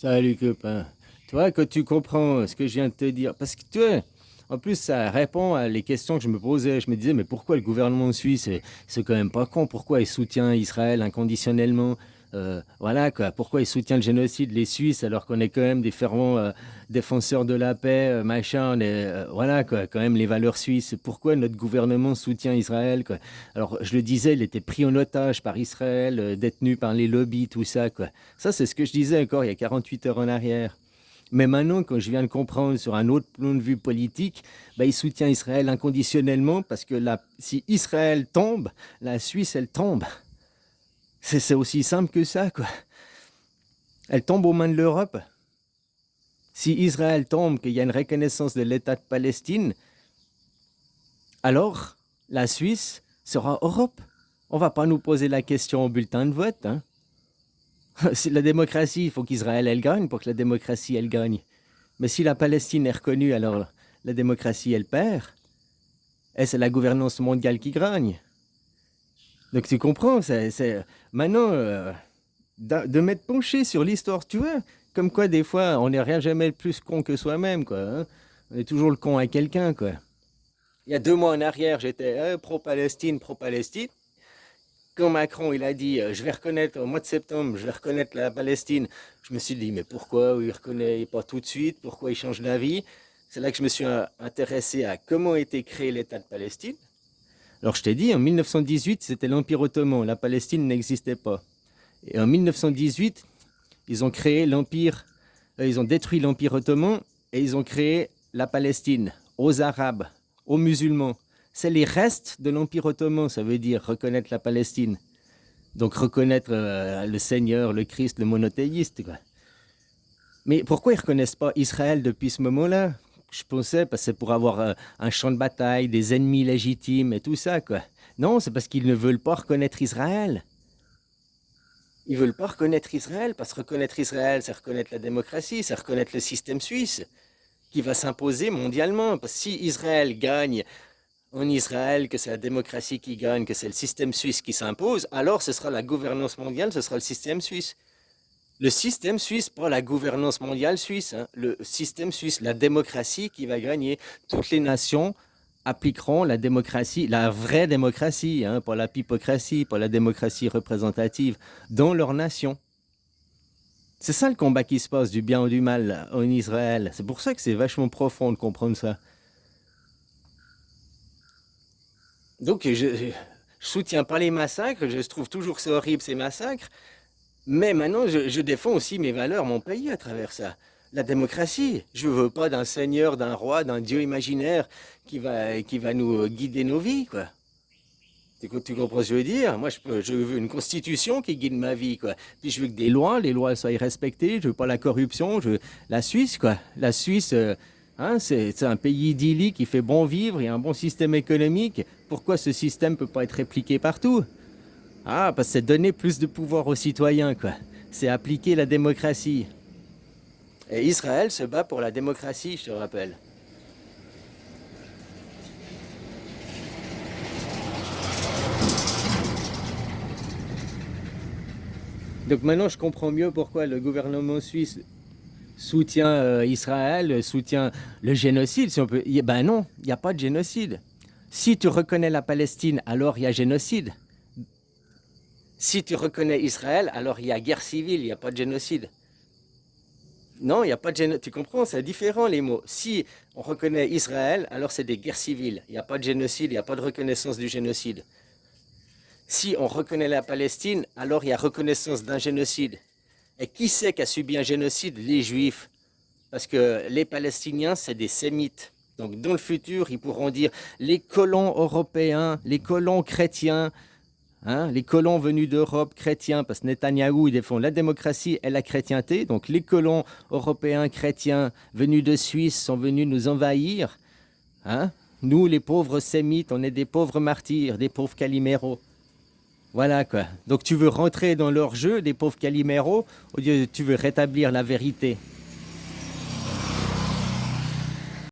Salut copain. Toi, quand tu comprends ce que je viens de te dire, parce que toi, en plus, ça répond à les questions que je me posais. Je me disais, mais pourquoi le gouvernement suisse, c'est quand même pas con, pourquoi il soutient Israël inconditionnellement? Voilà quoi, pourquoi il soutient le génocide, les Suisses, alors qu'on est quand même des fervents défenseurs de la paix, machin, on est, voilà quoi, quand même les valeurs suisses. Pourquoi notre gouvernement soutient Israël, quoi? Alors, je le disais, il était pris en otage par Israël, détenu par les lobbies, tout ça, quoi. Ça, c'est ce que je disais encore il y a 48 heures en arrière. Mais maintenant, quand je viens de comprendre sur un autre point de vue politique, bah, il soutient Israël inconditionnellement parce que si Israël tombe, la Suisse, elle tombe. C'est aussi simple que ça, quoi. Elle tombe aux mains de l'Europe. Si Israël tombe, qu'il y a une reconnaissance de l'État de Palestine, alors la Suisse sera Europe. On ne va pas nous poser la question au bulletin de vote, hein. C'est la démocratie, il faut qu'Israël, elle gagne pour que la démocratie, elle gagne. Mais si la Palestine est reconnue, alors la démocratie, elle perd. Et c'est la gouvernance mondiale qui gagne. Donc tu comprends, maintenant, de m'être penché sur l'histoire, tu vois, comme quoi des fois, on n'est rien jamais plus con que soi-même, quoi, hein. On est toujours le con à quelqu'un, quoi. Il y a 2 mois en arrière, j'étais pro-Palestine, pro-Palestine. Quand Macron il a dit je vais reconnaître au mois de septembre, je vais reconnaître la Palestine, je me suis dit mais pourquoi il ne reconnaît pas tout de suite, pourquoi il change d'avis? C'est là que je me suis intéressé à comment a été créé l'État de Palestine. Alors je t'ai dit, en 1918, c'était l'Empire ottoman, la Palestine n'existait pas. Et en 1918, ils ont créé l'Empire, ils ont détruit l'Empire ottoman et ils ont créé la Palestine aux Arabes, aux musulmans. C'est les restes de l'Empire ottoman, ça veut dire reconnaître la Palestine. Donc reconnaître le Seigneur, le Christ, le monothéiste, quoi. Mais pourquoi ils ne reconnaissent pas Israël depuis ce moment-là? Je pensais parce que c'est pour avoir un champ de bataille, des ennemis légitimes et tout ça, quoi. Non, c'est parce qu'ils ne veulent pas reconnaître Israël. Ils ne veulent pas reconnaître Israël, parce que reconnaître Israël, c'est reconnaître la démocratie, c'est reconnaître le système suisse qui va s'imposer mondialement. Parce que si Israël gagne en Israël, que c'est la démocratie qui gagne, que c'est le système suisse qui s'impose, alors ce sera la gouvernance mondiale, ce sera le système suisse. Le système suisse, pas la gouvernance mondiale suisse, hein. Le système suisse, la démocratie qui va gagner. Toutes les nations appliqueront la démocratie, la vraie démocratie, hein, pas la pipocratie, pas la démocratie représentative, dans leur nation. C'est ça le combat qui se passe, du bien ou du mal en Israël. C'est pour ça que c'est vachement profond de comprendre ça. Donc je soutiens pas les massacres, je trouve toujours que c'est horrible ces massacres, mais maintenant je défends aussi mes valeurs, mon pays à travers ça. La démocratie, je veux pas d'un seigneur, d'un roi, d'un dieu imaginaire qui va nous guider nos vies, quoi. Tu comprends ce que je veux dire? Moi, je veux une constitution qui guide ma vie, quoi. Puis je veux que les lois soient respectées. Je veux pas la corruption. Je veux la Suisse, quoi. La Suisse, hein, c'est un pays idyllique qui fait bon vivre. Il y a un bon système économique. Pourquoi ce système peut pas être répliqué partout? Ah, parce que c'est donner plus de pouvoir aux citoyens, quoi. C'est appliquer la démocratie. Et Israël se bat pour la démocratie, je te rappelle. Donc maintenant, je comprends mieux pourquoi le gouvernement suisse soutient Israël, soutient le génocide, si on peut. Ben non, il n'y a pas de génocide. Si tu reconnais la Palestine, alors il y a génocide. Si tu reconnais Israël, alors il y a guerre civile, il n'y a pas de génocide. Non, il n'y a pas de génocide. Tu comprends, c'est différent les mots. Si on reconnaît Israël, alors c'est des guerres civiles. Il n'y a pas de génocide, il n'y a pas de reconnaissance du génocide. Si on reconnaît la Palestine, alors il y a reconnaissance d'un génocide. Et qui c'est qui a subi un génocide? Les Juifs. Parce que les Palestiniens, c'est des Sémites. Donc dans le futur, ils pourront dire les colons européens, les colons chrétiens, hein, les colons venus d'Europe chrétiens, parce que Netanyahou, ils défend la démocratie et la chrétienté. Donc les colons européens chrétiens venus de Suisse sont venus nous envahir. Hein. Nous, les pauvres Sémites, on est des pauvres martyrs, des pauvres caliméros. Voilà quoi. Donc tu veux rentrer dans leur jeu, des pauvres caliméros, ou tu veux rétablir la vérité.